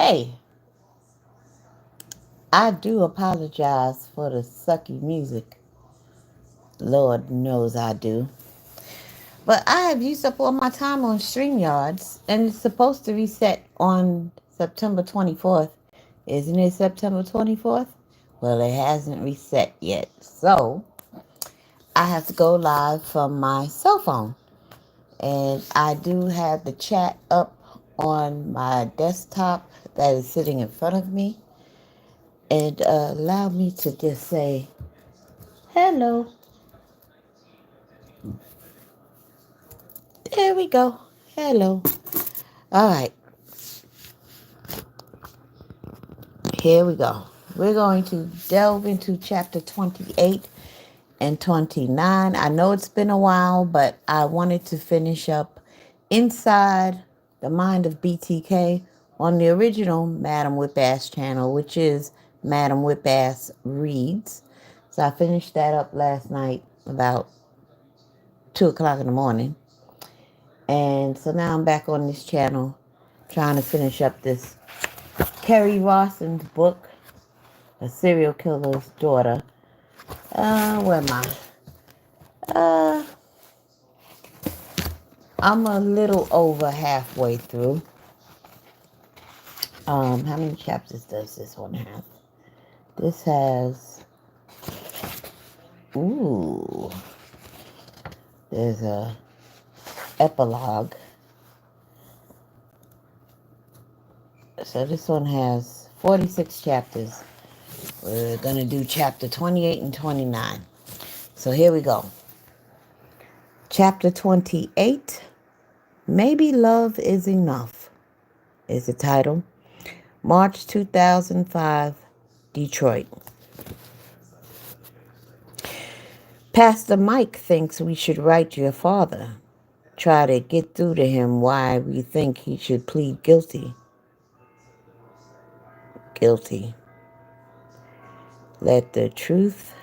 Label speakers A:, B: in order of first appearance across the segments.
A: Hey, I do apologize for the sucky music. Lord knows I do. But I have used up all my time on StreamYards, and it's supposed to reset on September 24th. Isn't it September 24th? Well, it hasn't reset yet. So I have to go live from my cell phone. And I do have the chat up on my desktop that is sitting in front of me. And allow me to just say hello. There we go. Hello. All right. Here we go. We're going to delve into chapter 28 and 29. I know it's been a while, but I wanted to finish up Inside the Mind of BTK on the original Madam Whip-Ass channel, which is Madam Whip-Ass Reads. So I finished that up last night about 2 o'clock in the morning. And so now I'm back on this channel trying to finish up this Kerri Rawson's book, A Serial Killer's Daughter. Where am I? Uh, I'm a little over halfway through. How many chapters does this one have? This has, ooh, there's a epilogue. So this one has 46 chapters. We're going to do chapter 28 and 29. So here we go. Chapter 28, Maybe Love is Enough, is the title. March 2005, Detroit. Pastor Mike thinks we should write your father. Try to get through to him why we think he should plead guilty. Guilty. Let the truth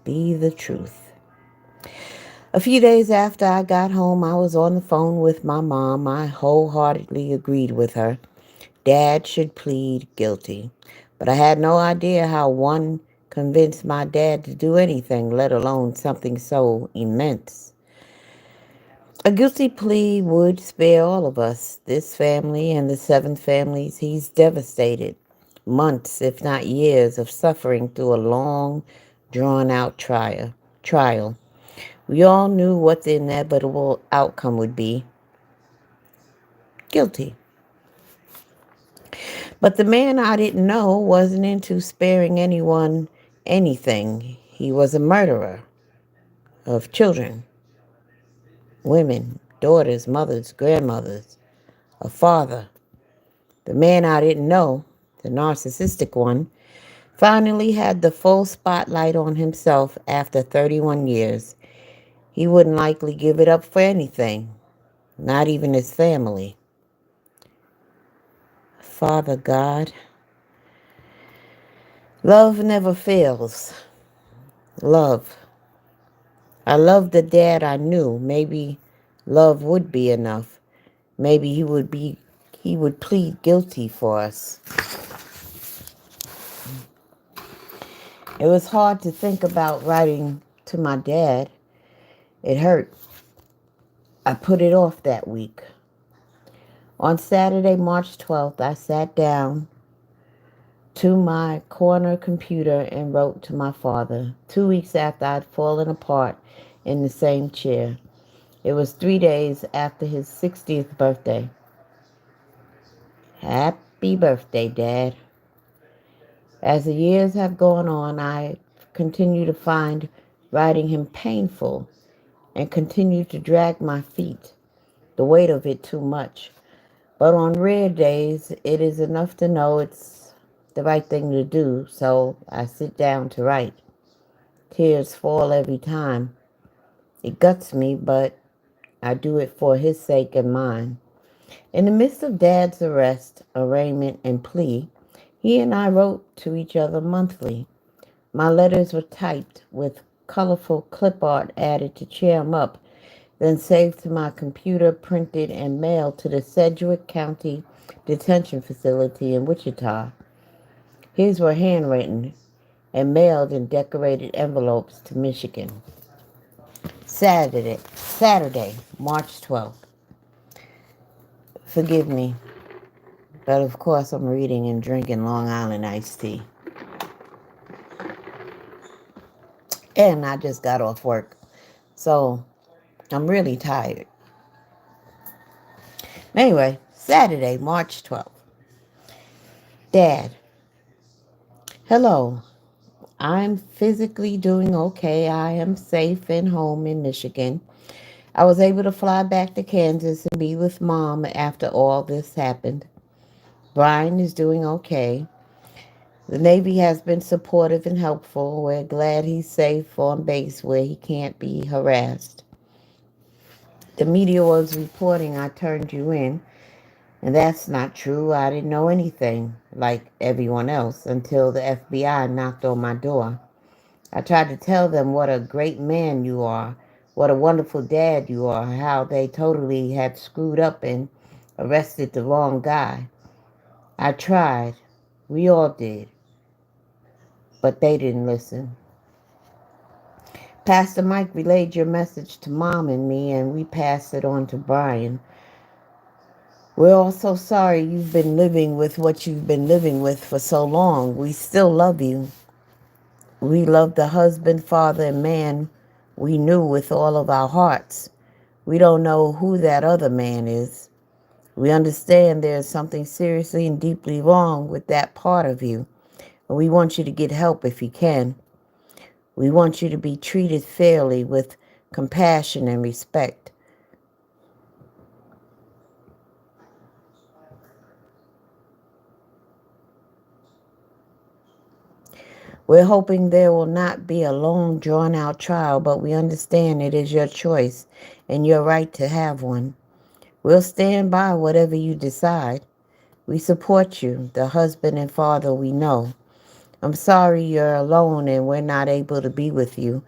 A: be the truth. A few days after I got home, I was on the phone with my mom. I wholeheartedly agreed with her. Dad should plead guilty. But I had no idea how one convinced my dad to do anything, let alone something so immense. A guilty plea would spare all of us, this family and the 7 families he's devastated. Months, if not years, of suffering through a long, drawn-out trial. We all knew what the inevitable outcome would be. Guilty. But the man I didn't know wasn't into sparing anyone anything. He was a murderer of children, women, daughters, mothers, grandmothers, a father. The man I didn't know, the narcissistic one, finally had the full spotlight on himself after 31 years. He wouldn't likely give it up for anything, not even his family. Father God, love never fails. Love. I loved the dad I knew. Maybe love would be enough. Maybe he would plead guilty for us. It was hard to think about writing to my dad. It hurt. I put it off that week. On Saturday, March 12th, I sat down to my corner computer and wrote to my father, 2 weeks after I'd fallen apart in the same chair. It was 3 days after his 60th birthday. Happy birthday, Dad. As the years have gone on, I continue to find writing him painful and continue to drag my feet, the weight of it too much. But on rare days, it is enough to know it's the right thing to do, so I sit down to write. Tears fall every time. It guts me, but I do it for his sake and mine. In the midst of Dad's arrest, arraignment, and plea, he and I wrote to each other monthly. My letters were typed with colorful clip art added to cheer him up then saved to my computer, printed, and mailed to the Sedgwick County Detention Facility in Wichita. His were handwritten and mailed in decorated envelopes to Michigan. Saturday, March 12th. Forgive me, but of course I'm reading and drinking Long Island iced tea. And I just got off work, so I'm really tired. Anyway, Saturday, March 12th. Dad, hello. I'm physically doing okay. I am safe and home in Michigan. I was able to fly back to Kansas and be with Mom after all this happened. Brian is doing okay. The Navy has been supportive and helpful. We're glad he's safe on base where he can't be harassed. The media was reporting I turned you in, and that's not true. I didn't know anything, like everyone else, until the FBI knocked on my door. I tried to tell them what a great man you are, what a wonderful dad you are, how they totally had screwed up and arrested the wrong guy. I tried. We all did. But they didn't listen. Pastor Mike relayed your message to Mom and me, and we passed it on to Brian. We're all so sorry you've been living with what you've been living with for so long. We still love you. We love the husband, father, and man we knew with all of our hearts. We don't know who that other man is. We understand there's something seriously and deeply wrong with that part of you. And we want you to get help if you can. We want you to be treated fairly with compassion and respect. We're hoping there will not be a long, drawn-out trial, but we understand it is your choice and your right to have one. We'll stand by whatever you decide. We support you, the husband and father we know. I'm sorry you're alone and we're not able to be with you.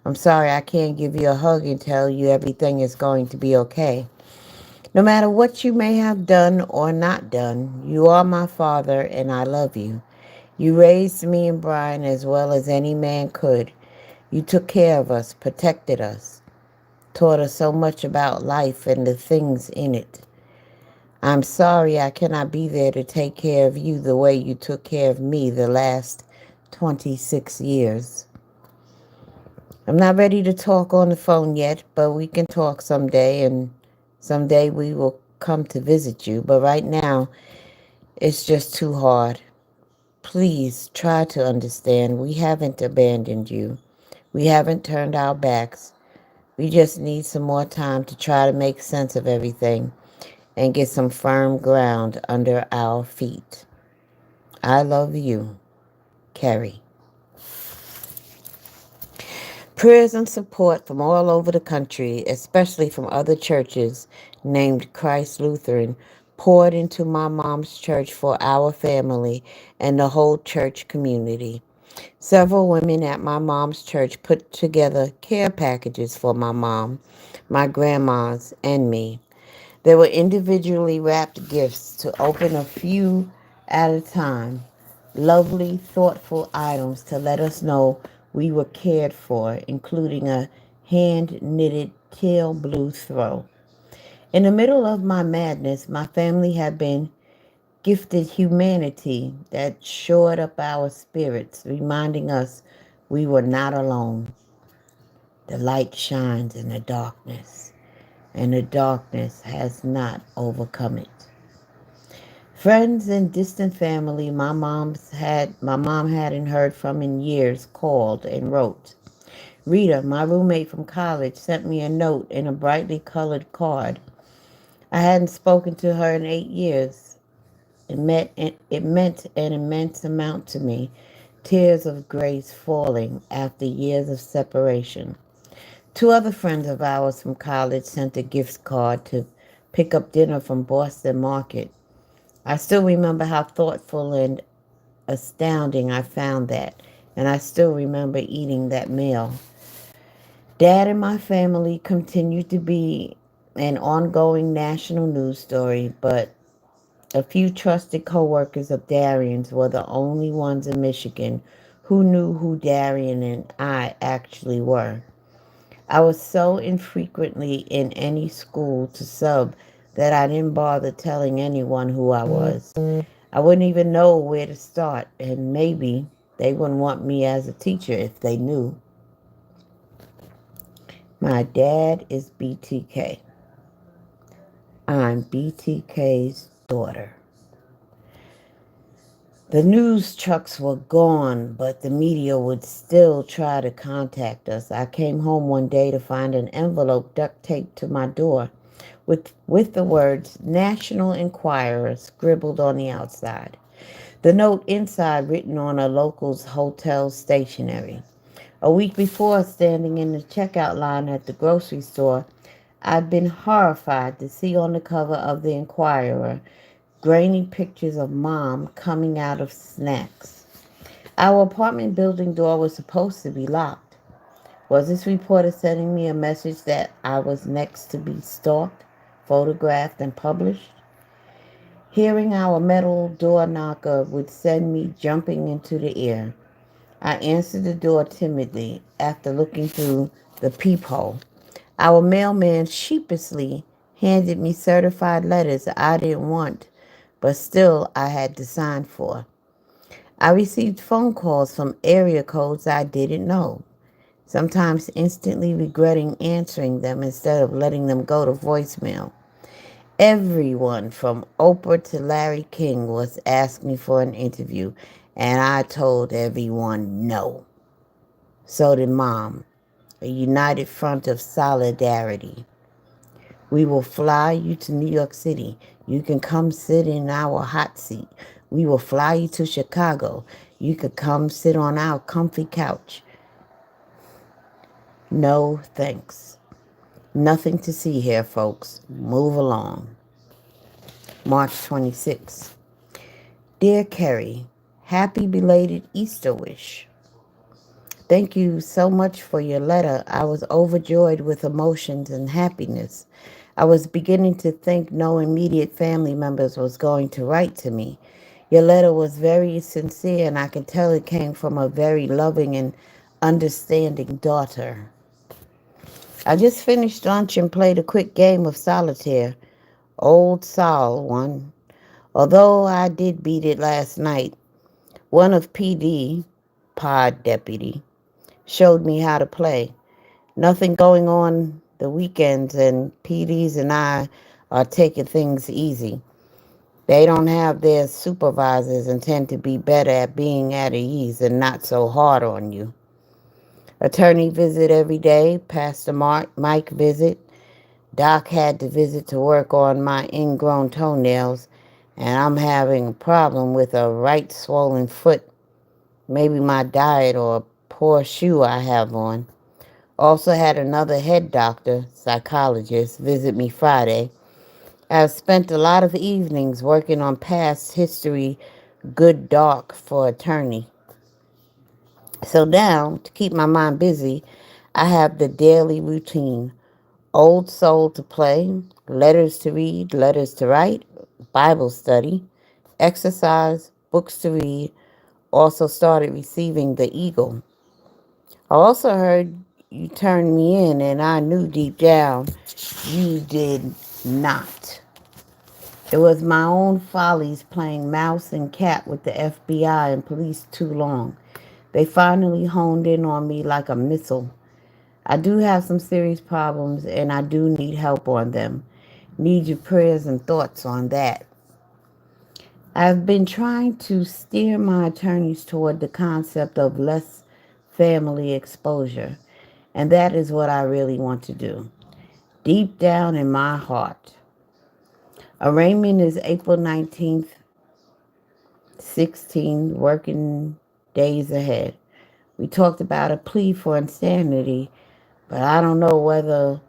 A: I'm sorry I can't give you a hug and tell you everything is going to be okay. No matter what you may have done or not done, you are my father and I love you. You raised me and Brian as well as any man could. You took care of us, protected us, taught us so much about life and the things in it. I'm sorry I cannot be there to take care of you the way you took care of me the last 26 years. I'm not ready to talk on the phone yet, but we can talk someday, and someday we will come to visit you. But right now, it's just too hard. Please try to understand. We haven't abandoned you. We haven't turned our backs. We just need some more time to try to make sense of everything and get some firm ground under our feet. I love you, Kerri. Prayers and support from all over the country, especially from other churches named Christ Lutheran, poured into my mom's church for our family and the whole church community. Several women at my mom's church put together care packages for my mom, my grandmas, and me. There were individually wrapped gifts to open a few at a time. Lovely, thoughtful items to let us know we were cared for, including a hand-knitted teal blue throw. In the middle of my madness, my family had been gifted humanity that shored up our spirits, reminding us we were not alone. The light shines in the darkness, and the darkness has not overcome it. Friends and distant family my mom hadn't heard from in years called and wrote. Rita, my roommate from college, sent me a note in a brightly colored card. I hadn't spoken to her in 8 years. It meant an immense amount to me, tears of grace falling after years of separation. Two other friends of ours from college sent a gift card to pick up dinner from Boston Market. I still remember how thoughtful and astounding I found that, and I still remember eating that meal. Dad and my family continued to be an ongoing national news story, but a few trusted co-workers of Darian's were the only ones in Michigan who knew who Darian and I actually were. I was so infrequently in any school to sub that I didn't bother telling anyone who I was. I wouldn't even know where to start, and maybe they wouldn't want me as a teacher if they knew. My dad is BTK. I'm BTK's daughter. The news trucks were gone, but the media would still try to contact us. I came home one day to find an envelope duct taped to my door with the words National Enquirer scribbled on the outside. The note inside written on a local's hotel stationery. A week before, standing in the checkout line at the grocery store, I'd been horrified to see on the cover of the Enquirer grainy pictures of Mom coming out of snacks. Our apartment building door was supposed to be locked. Was this reporter sending me a message that I was next to be stalked, photographed, and published? Hearing our metal door knocker would send me jumping into the air. I answered the door timidly after looking through the peephole. Our mailman sheepishly handed me certified letters I didn't want, but still I had to sign for. I received phone calls from area codes I didn't know, sometimes instantly regretting answering them instead of letting them go to voicemail. Everyone from Oprah to Larry King was asking me for an interview, and I told everyone no. So did Mom, a united front of solidarity. We will fly you to New York City. You can come sit in our hot seat. We will fly you to Chicago. You could come sit on our comfy couch. No thanks. Nothing to see here, folks. Move along. March 26th. Dear Kerri, happy belated Easter wish. Thank you so much for your letter. I was overjoyed with emotions and happiness. I was beginning to think no immediate family members was going to write to me. Your letter was very sincere, and I can tell it came from a very loving and understanding daughter. I just finished lunch and played a quick game of solitaire. Old Sol won. Although I did beat it last night, one of PD, pod deputy, showed me how to play. Nothing going on the weekends, and PDs and I are taking things easy. They don't have their supervisors and tend to be better at being at ease and not so hard on you. Attorney visit every day, Pastor Mike visit. Doc had to visit to work on my ingrown toenails, and I'm having a problem with a right swollen foot. Maybe my diet or a poor shoe I have on. Also had another head doctor, psychologist, visit me Friday. I've spent a lot of evenings working on past history, good doc for attorney. So now, to keep my mind busy, I have the daily routine. Old soul to play, letters to read, letters to write, Bible study, exercise, books to read. Also started receiving the Eagle. I also heard you turned me in, and I knew deep down you did not. It was my own follies playing mouse and cat with the FBI and police too long. They finally honed in on me like a missile. I do have some serious problems, and I do need help on them. Need your prayers and thoughts on that. I've been trying to steer my attorneys toward the concept of less family exposure, and that is what I really want to do. Deep down in my heart. Arraignment is April 19th, 16 working days ahead. We talked about a plea for insanity, but I don't know whether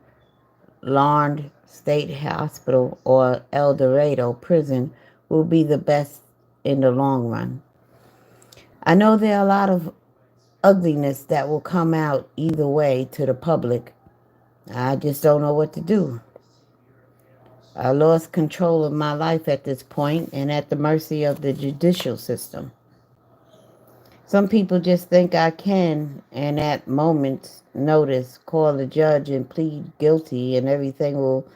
A: Larned State Hospital or El Dorado Prison will be the best in the long run. I know there are a lot of ugliness that will come out either way to the public. I just don't know what to do. I lost control of my life at this point and at the mercy of the judicial system. Some people just think I can, and at moment's notice, call the judge and plead guilty, and everything will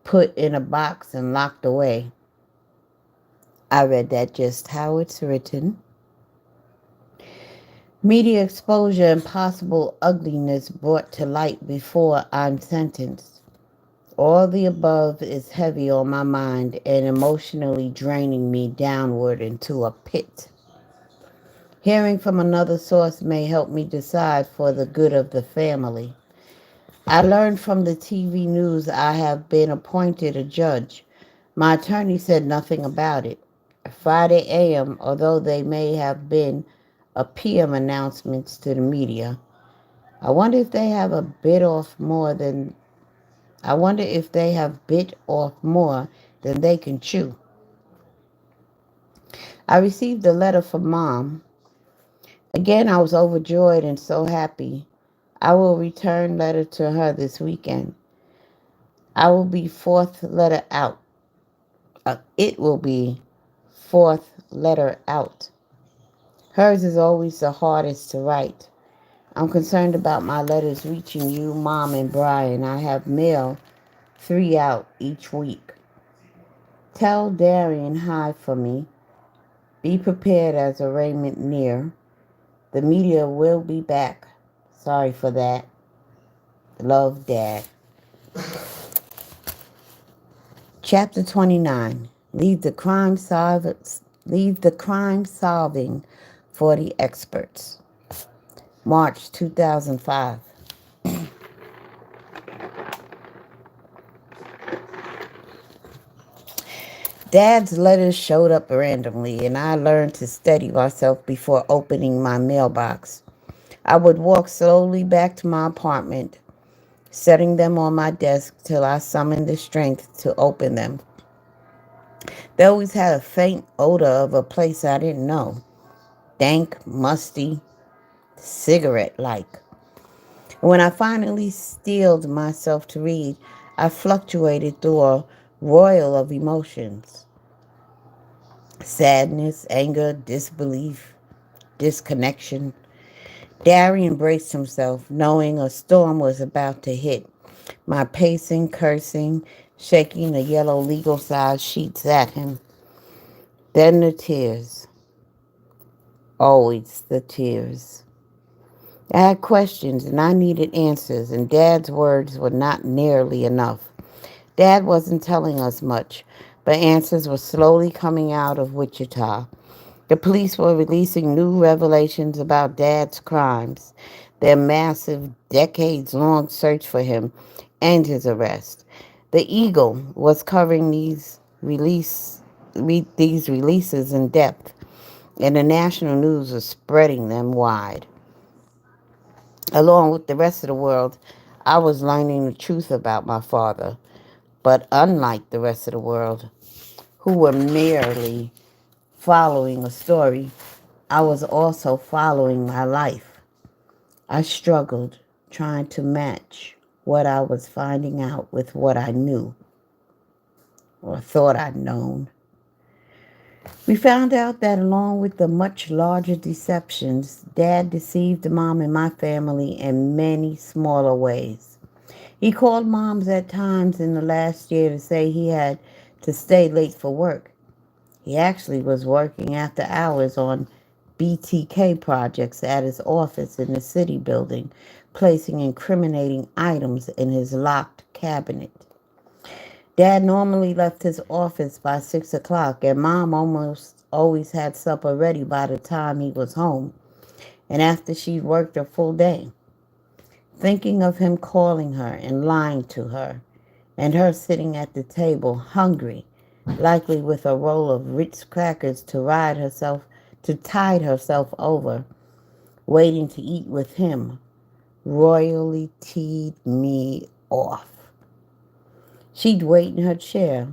A: put in a box and locked away. I read that just how it's written. Media exposure and possible ugliness brought to light before I'm sentenced. All the above is heavy on my mind and emotionally draining me downward into a pit. Hearing from another source may help me decide for the good of the family. I learned from the TV news I have been appointed a judge. My attorney said nothing about it. Friday AM, although they may have been a PM announcements to the media. I wonder if they have a bit off more than I wonder if they have bit off more than they can chew. I received a letter from Mom. Again, I was overjoyed and so happy. I will return letter to her this weekend. I will be fourth letter out. It will be fourth letter out. Hers is always the hardest to write. I'm concerned about my letters reaching you, Mom, and Brian. I have mail 3 out each week. Tell Darian hi for me. Be prepared as arraignment near. The media will be back. Sorry for that. Love, Dad. Chapter 29. Leave the crime solving for the experts. March 2005. Dad's letters showed up randomly, and I learned to steady myself before opening my mailbox. I would walk slowly back to my apartment, setting them on my desk till I summoned the strength to open them. They always had a faint odor of a place I didn't know. Dank, musty, cigarette-like. When I finally steeled myself to read, I fluctuated through a royal of emotions. Sadness, anger, disbelief, disconnection. Darian braced himself, knowing a storm was about to hit. My pacing, cursing, shaking the yellow legal-size sheets at him. Then the tears. Always the tears. I had questions and I needed answers, and Dad's words were not nearly enough. Dad wasn't telling us much, but answers were slowly coming out of Wichita. The police were releasing new revelations about Dad's crimes, their massive, decades-long search for him, and his arrest. The Eagle was covering these releases in depth, and the national news was spreading them wide. Along with the rest of the world, I was learning the truth about my father. But unlike the rest of the world, who were merely following a story, I was also following my life. I struggled trying to match what I was finding out with what I knew or thought I'd known. We found out that along with the much larger deceptions, Dad deceived Mom and my family in many smaller ways. He called Moms at times in the last year to say he had to stay late for work. He actually was working after hours on BTK projects at his office in the city building, placing incriminating items in his locked cabinet. Dad normally left his office by 6 o'clock, and Mom almost always had supper ready by the time he was home, and after she'd worked a full day. Thinking of him calling her and lying to her, and her sitting at the table, hungry, likely with a roll of Ritz crackers to tide herself over, waiting to eat with him, royally teed me off. She'd wait in her chair,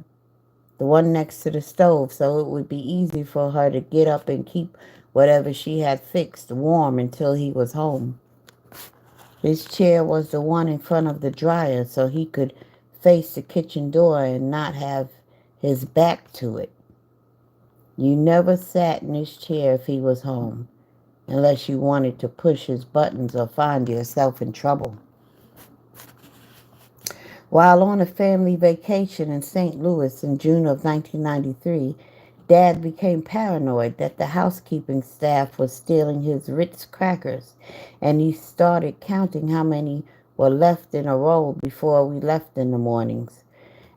A: the one next to the stove, so it would be easy for her to get up and keep whatever she had fixed warm until he was home. His chair was the one in front of the dryer so he could face the kitchen door and not have his back to it. You never sat in his chair if he was home, unless you wanted to push his buttons or find yourself in trouble. While on a family vacation in St. Louis in June of 1993, Dad became paranoid that the housekeeping staff was stealing his Ritz crackers, and he started counting how many were left in a row before we left in the mornings.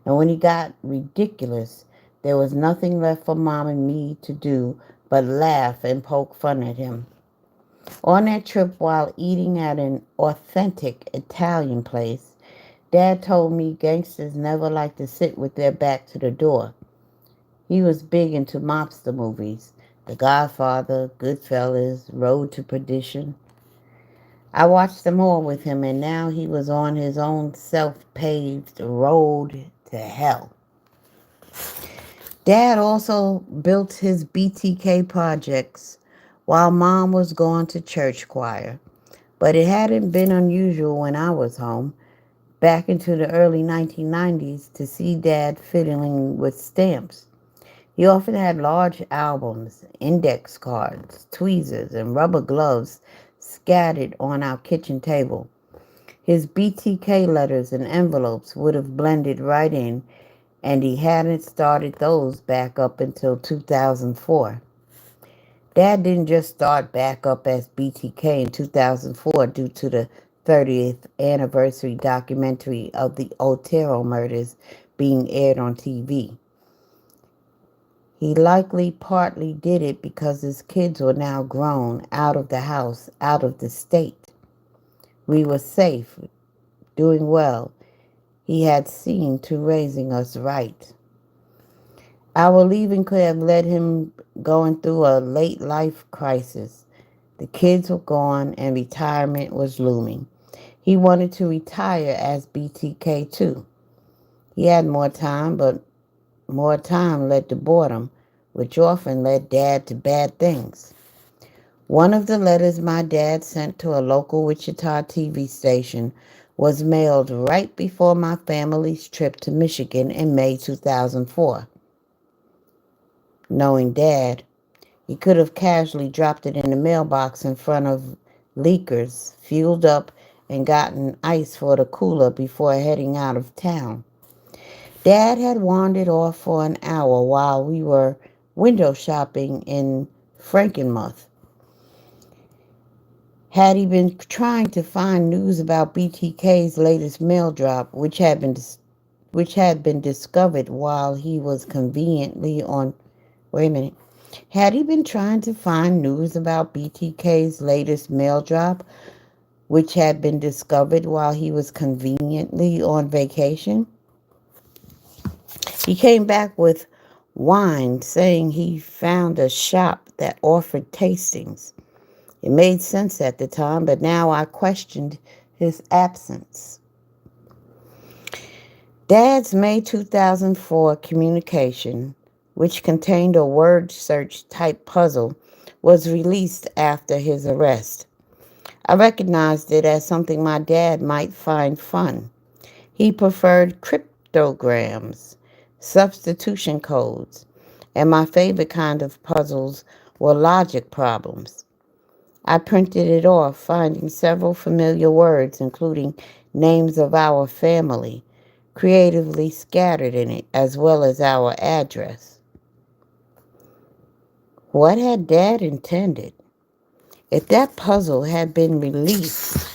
A: And when he got ridiculous, there was nothing left for Mom and me to do but laugh and poke fun at him. On that trip, while eating at an authentic Italian place, Dad told me gangsters never like to sit with their back to the door. He was big into mobster movies, The Godfather, Goodfellas, Road to Perdition. I watched them all with him, and now he was on his own self-paved road to hell. Dad also built his BTK projects while Mom was gone to church choir, but it hadn't been unusual when I was home, back into the early 1990s, to see Dad fiddling with stamps. He often had large albums, index cards, tweezers, and rubber gloves scattered on our kitchen table. His BTK letters and envelopes would have blended right in, and he hadn't started those back up until 2004. Dad didn't just start back up as BTK in 2004 due to the 30th anniversary documentary of the Otero murders being aired on TV. He likely partly did it because his kids were now grown, out of the house, out of the state. We were safe, doing well. He had seen to raising us right. Our leaving could have led him going through a late life crisis. The kids were gone and retirement was looming. He wanted to retire as BTK too. He had more time, but more time led to boredom, which often led Dad to bad things. One of the letters my dad sent to a local Wichita TV station was mailed right before my family's trip to Michigan in May 2004. Knowing Dad, he could have casually dropped it in the mailbox in front of leakers, fueled up, and gotten ice for the cooler before heading out of town. Dad had wandered off for an hour while we were window shopping in Frankenmuth. Had he been trying to find news about BTK's latest mail drop, which had been discovered while he was conveniently on... Wait a minute. Had he been trying to find news about BTK's latest mail drop, which had been discovered while he was conveniently on vacation? He came back with wine, saying he found a shop that offered tastings. It made sense at the time, but now I questioned his absence. Dad's May 2004 communication, which contained a word search type puzzle, was released after his arrest. I recognized it as something my dad might find fun. He preferred cryptograms, substitution codes, and my favorite kind of puzzles were logic problems. I printed it off, finding several familiar words, including names of our family, creatively scattered in it, as well as our address. What had Dad intended? If that puzzle had been released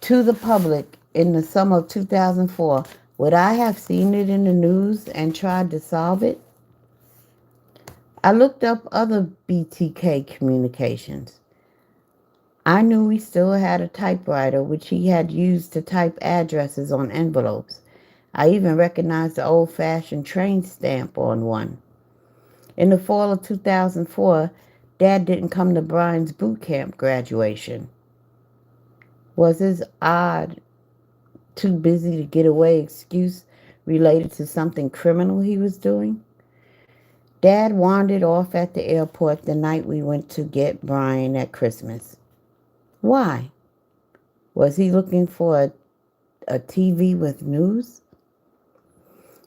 A: to the public in the summer of 2004, would I have seen it in the news and tried to solve it? I looked up other BTK communications. I knew he still had a typewriter, which he had used to type addresses on envelopes. I even recognized the old-fashioned train stamp on one. In the fall of 2004, Dad didn't come to Brian's boot camp graduation. Was his odd, too busy to get away excuse related to something criminal he was doing? Dad wandered off at the airport the night we went to get Brian at Christmas. Why? Was he looking for a TV with news?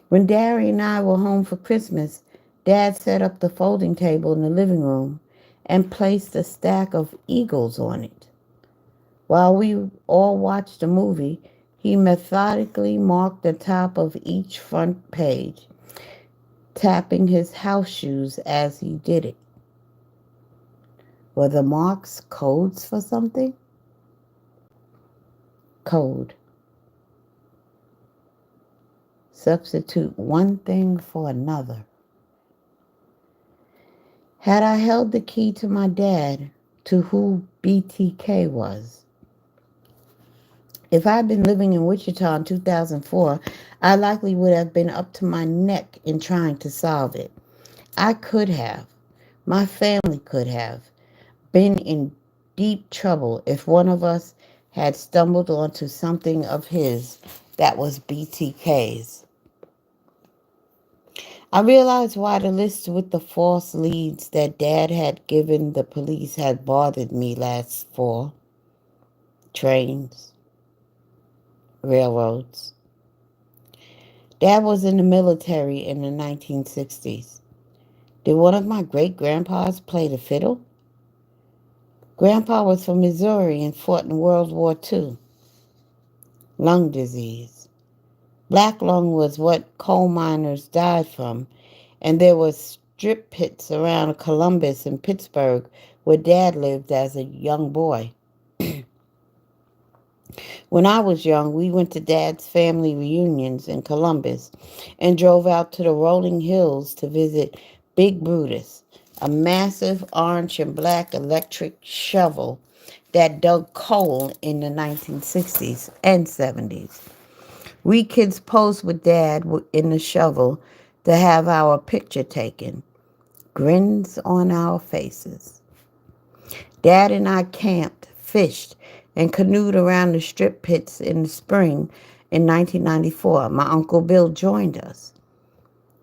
A: When Darry and I were home for Christmas, Dad set up the folding table in the living room and placed a stack of eagles on it. While we all watched the movie, he methodically marked the top of each front page, tapping his house shoes as he did it. Were the marks codes for something? Code. Substitute one thing for another. Had I held the key to my dad, to who BTK was? If I had been living in Wichita in 2004, I likely would have been up to my neck in trying to solve it. I could have, my family could have, been in deep trouble if one of us had stumbled onto something of his that was BTK's. I realized why the list with the false leads that Dad had given the police had bothered me last fall. Trains, railroads. Dad was in the military in the 1960s. Did one of my great-grandpas play the fiddle? Grandpa was from Missouri and fought in World War II. Lung disease. Black lung was what coal miners died from, and there were strip pits around Columbus and Pittsburgh where Dad lived as a young boy. When I was young, we went to Dad's family reunions in Columbus and drove out to the rolling hills to visit Big Brutus, a massive orange and black electric shovel that dug coal in the 1960s and 70s. We kids posed with Dad in the shovel to have our picture taken, grins on our faces. Dad and I camped, fished, and canoed around the strip pits in the spring in 1994. My Uncle Bill joined us.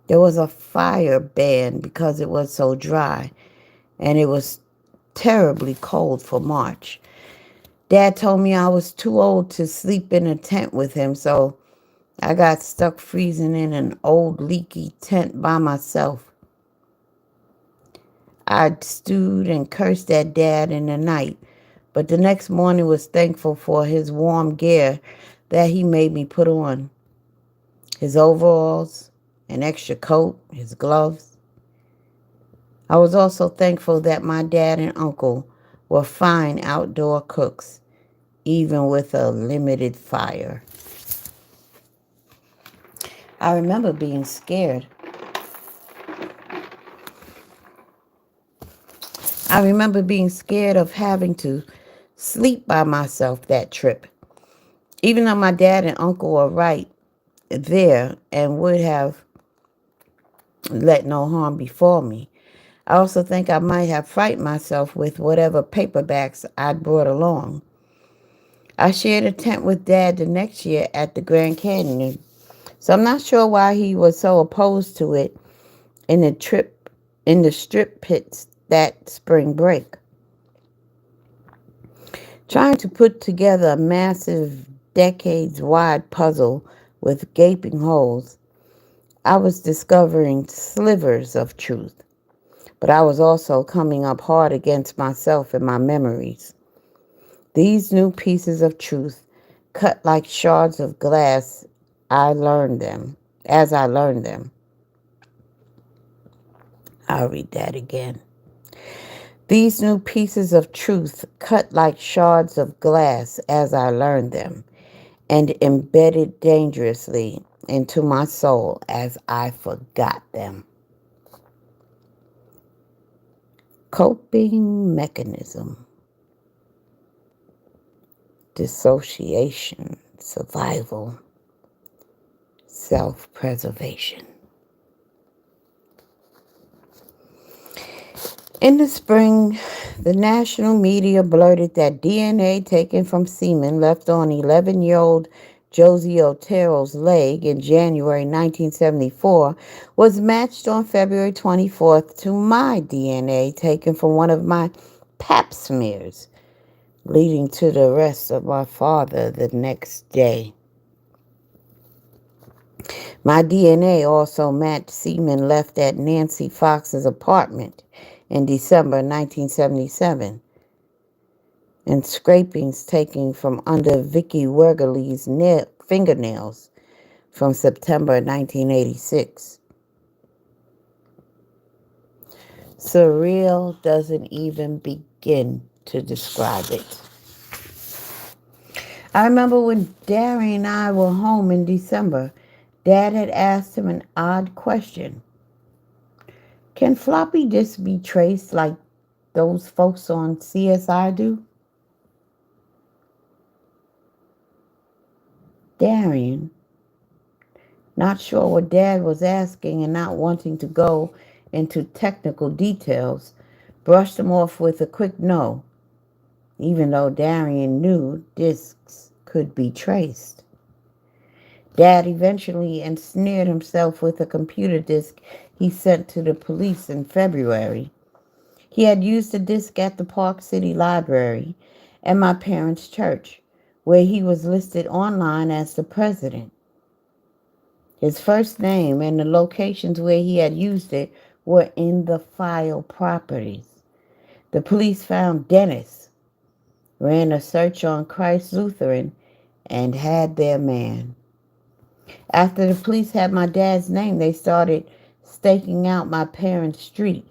A: There was a fire ban because it was so dry, and it was terribly cold for March. Dad told me I was too old to sleep in a tent with him, so I got stuck freezing in an old leaky tent by myself. I stewed and cursed at Dad in the night, but the next morning was thankful for his warm gear that he made me put on. His overalls, an extra coat, his gloves. I was also thankful that my dad and uncle were fine outdoor cooks, even with a limited fire. I remember being scared. I remember being scared of having to sleep by myself that trip. Even though my dad and uncle were right there and would have let no harm befall me, I also think I might have frightened myself with whatever paperbacks I'd brought along. I shared a tent with Dad the next year at the Grand Canyon, so I'm not sure why he was so opposed to it in the strip pits that spring break. Trying to put together a massive, decades-wide puzzle with gaping holes, I was discovering slivers of truth, but I was also coming up hard against myself and my memories. These new pieces of truth, cut like shards of glass, as I learned them. I'll read that again. These new pieces of truth, cut like shards of glass as I learned them, and embedded dangerously into my soul as I forgot them. Coping mechanism. Dissociation, survival, self-preservation. In the spring, the national media blurted that DNA taken from semen left on 11-year-old Josie Otero's leg in January 1974 was matched on February 24th to my DNA taken from one of my pap smears, leading to the arrest of my father the next day. My DNA also matched semen left at Nancy Fox's apartment in December 1977 and scrapings taken from under Vicky Wergerly's fingernails from September 1986. Surreal doesn't even begin to describe it. I remember when Darian and I were home in December, Dad had asked him an odd question. Can floppy disks be traced like those folks on CSI do? Darian, not sure what Dad was asking and not wanting to go into technical details, brushed him off with a quick no, even though Darian knew disks could be traced. Dad eventually ensnared himself with a computer disk he sent to the police in February. He had used the disk at the Park City Library and my parents' church, where he was listed online as the president. His first name and the locations where he had used it were in the file properties. The police found Dennis, ran a search on Christ Lutheran, and had their man. After the police had my dad's name, they started staking out my parents' street.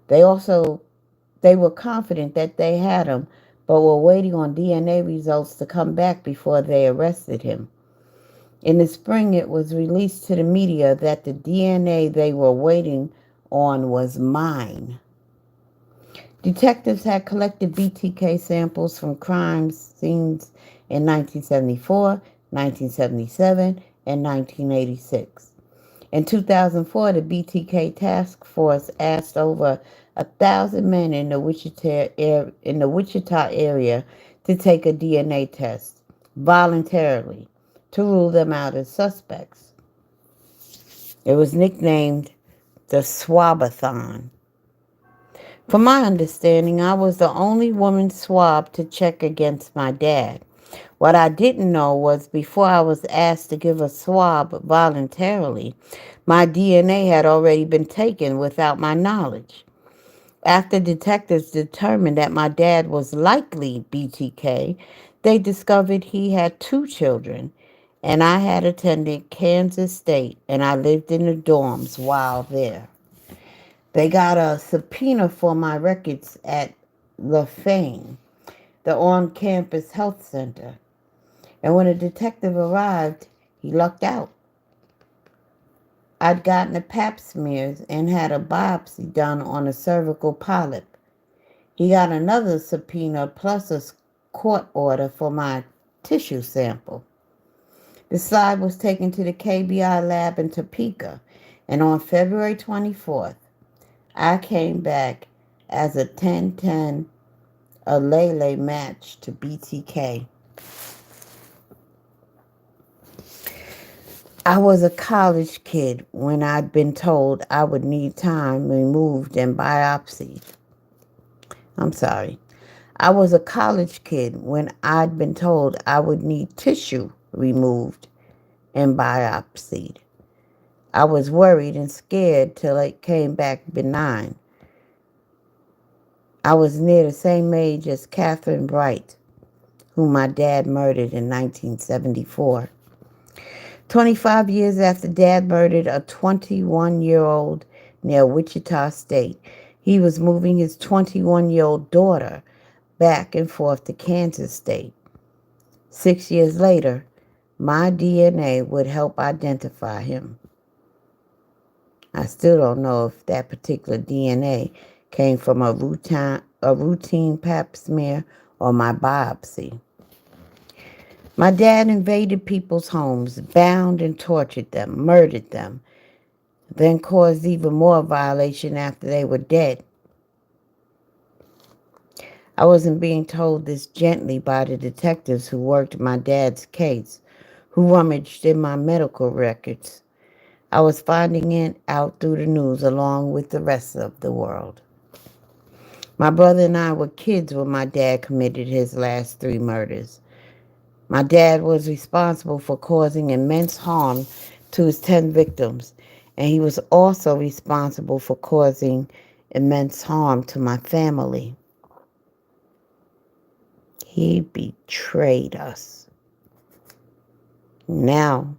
A: They were confident that they had him, but were waiting on DNA results to come back before they arrested him. In the spring, it was released to the media that the DNA they were waiting on was mine. Detectives had collected BTK samples from crime scenes in 1974, 1977, and 1986. In 2004, the BTK task force asked over 1,000 men in the Wichita area to take a DNA test voluntarily to rule them out as suspects. It was nicknamed the Swabathon. From my understanding, I was the only woman swabbed to check against my dad. What I didn't know was before I was asked to give a swab voluntarily, my DNA had already been taken without my knowledge. After detectives determined that my dad was likely BTK, they discovered he had 2 children, and I had attended Kansas State, and I lived in the dorms while there. They got a subpoena for my records at LaFane, the on-campus health center. And when a detective arrived, he lucked out. I'd gotten a pap smears and had a biopsy done on a cervical polyp. He got another subpoena plus a court order for my tissue sample. The slide was taken to the KBI lab in Topeka, and on February 24th, I came back as a 10-10 Lele match to BTK. I was a college kid when I'd been told I would need time removed and biopsied. I was a college kid when I'd been told I would need tissue removed and biopsied. I was worried and scared till it came back benign. I was near the same age as Catherine Bright, whom my dad murdered in 1974. 25 years after Dad murdered a 21-year-old near Wichita State, he was moving his 21-year-old daughter back and forth to Kansas State. 6 years later, my DNA would help identify him. I still don't know if that particular DNA came from a routine pap smear or my biopsy. My dad invaded people's homes, bound and tortured them, murdered them, then caused even more violation after they were dead. I wasn't being told this gently by the detectives who worked my dad's case, who rummaged in my medical records. I was finding it out through the news along with the rest of the world. My brother and I were kids when my dad committed his last 3 murders. My dad was responsible for causing immense harm to his 10 victims, and he was also responsible for causing immense harm to my family. He betrayed us. Now,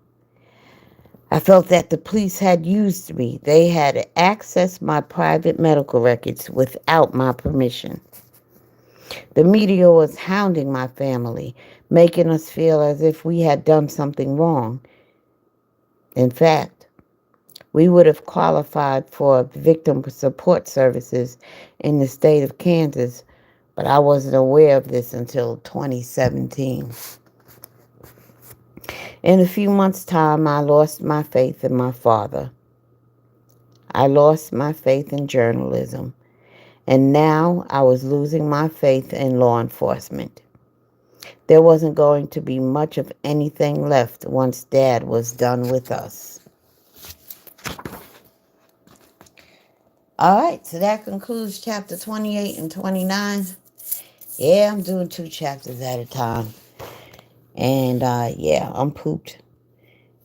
A: I felt that the police had used me. They had accessed my private medical records without my permission. The media was hounding my family, making us feel as if we had done something wrong. In fact, we would have qualified for victim support services in the state of Kansas, but I wasn't aware of this until 2017. In a few months' time, I lost my faith in my father. I lost my faith in journalism, and now I was losing my faith in law enforcement. There wasn't going to be much of anything left once Dad was done with us. All right, so that concludes chapter 28 and 29. Yeah, I'm doing 2 chapters at a time. And yeah, I'm pooped.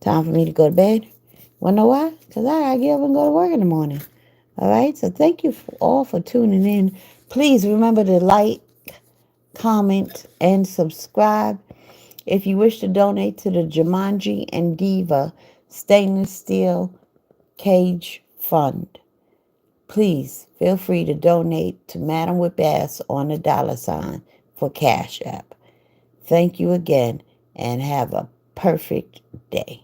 A: Time for me to go to bed. Wanna know why? Because I gotta get up and go to work in the morning. All right, so thank you all for tuning in. Please remember to like, comment, and subscribe. If you wish to donate to the Jumanji and Diva Stainless Steel Cage Fund, please feel free to donate to Madam with Bass on the $ for Cash App. Thank you again, and have a perfect day.